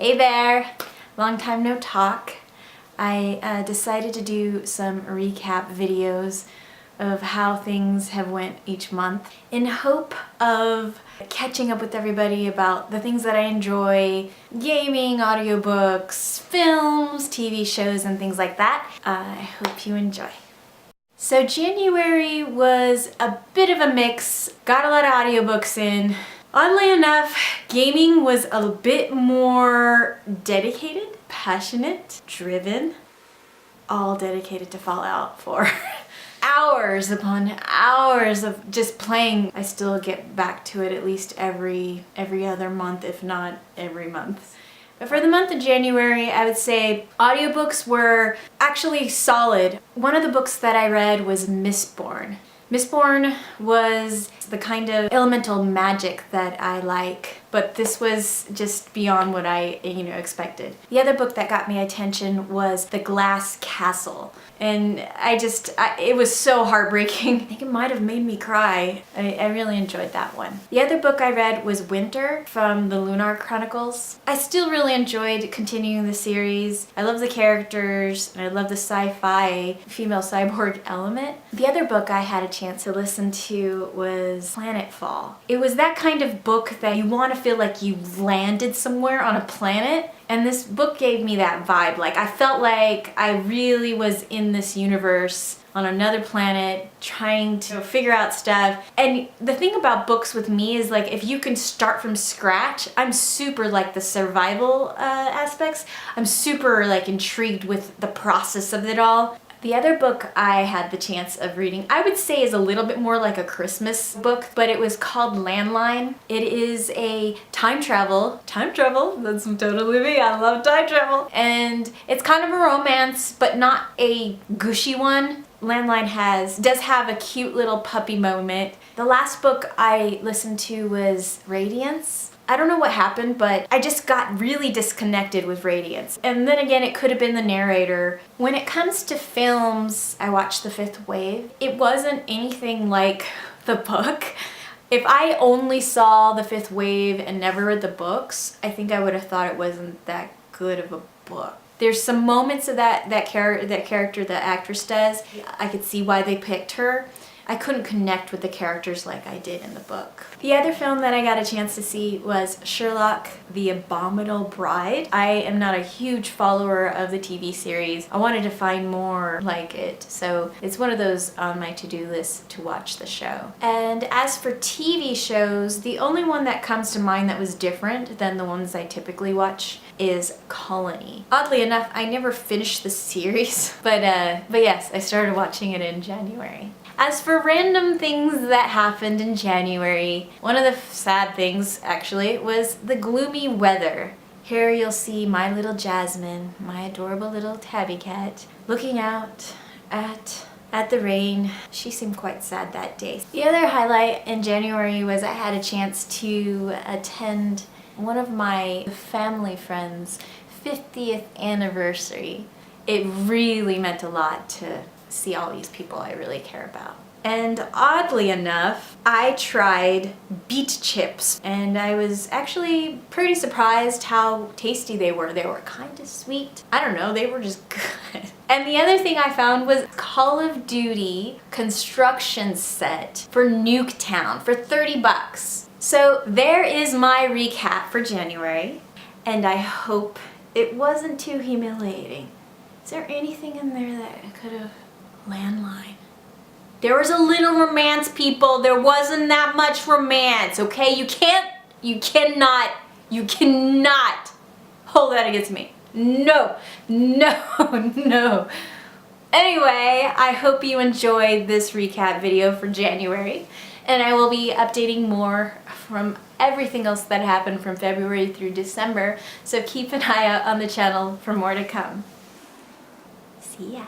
Hey there! Long time no talk. I decided to do some recap videos of how things have went each month in hope of catching up with everybody about the things that I enjoy, gaming, audiobooks, films, TV shows, and things like that. I hope you enjoy. So January was a bit of a mix, got a lot of audiobooks in. Oddly enough, gaming was a bit more dedicated, passionate, driven, all dedicated to Fallout 4. Hours upon hours of just playing. I still get back to it at least every other month, if not every month. But for the month of January, I would say audiobooks were actually solid. One of the books that I read was Mistborn. Mistborn was the kind of elemental magic that I like, but this was just beyond what I, expected. The other book that got me attention was The Glass Castle, and it was so heartbreaking. I think it might have made me cry. I really enjoyed that one. The other book I read was Winter from the Lunar Chronicles. I still really enjoyed continuing the series. I love the characters, and I love the sci-fi female cyborg element. The other book I had a chance to listen to was Planetfall. It was that kind of book that you want to feel like you landed somewhere on a planet, and this book gave me that vibe. Like, I felt like I really was in this universe on another planet trying to figure out stuff. And the thing about books with me is, like, if you can start from scratch, I'm super like the survival aspects. I'm super like intrigued with the process of it all. The other book I had the chance of reading, I would say, is a little bit more like a Christmas book, but it was called Landline. It is a time travel, that's totally me, I love time travel. And it's kind of a romance, but not a gushy one. Landline does have a cute little puppy moment. The last book I listened to was Radiance. I don't know what happened, but I just got really disconnected with Radiance. And then again, it could have been the narrator. When it comes to films, I watched The Fifth Wave. It wasn't anything like the book. If I only saw The Fifth Wave and never read the books, I think I would have thought it wasn't that good of a book. There's some moments of that character the actress does. I could see why they picked her. I couldn't connect with the characters like I did in the book. The other film that I got a chance to see was Sherlock, The Abominable Bride. I am not a huge follower of the TV series. I wanted to find more like it, so it's one of those on my to-do list to watch the show. And as for TV shows, the only one that comes to mind that was different than the ones I typically watch is Colony. Oddly enough, I never finished the series, but yes, I started watching it in January. As for random things that happened in January, one of the sad things, actually, was the gloomy weather. Here you'll see my little Jasmine, my adorable little tabby cat, looking out at the rain. She seemed quite sad that day. The other highlight in January was I had a chance to attend one of my family friends' 50th anniversary. It really meant a lot to see all these people I really care about. And oddly enough, I tried beet chips, and I was actually pretty surprised how tasty they were. They were kind of sweet. I don't know, they were just good. And the other thing I found was Call of Duty construction set for Nuketown for 30 bucks. So there is my recap for January, and I hope it wasn't too humiliating. Is there anything in there that could have... Landline. There was a little romance, people. There wasn't that much romance, okay? You cannot hold that against me. No. Anyway, I hope you enjoyed this recap video for January, and I will be updating more from everything else that happened from February through December, so keep an eye out on the channel for more to come. See ya.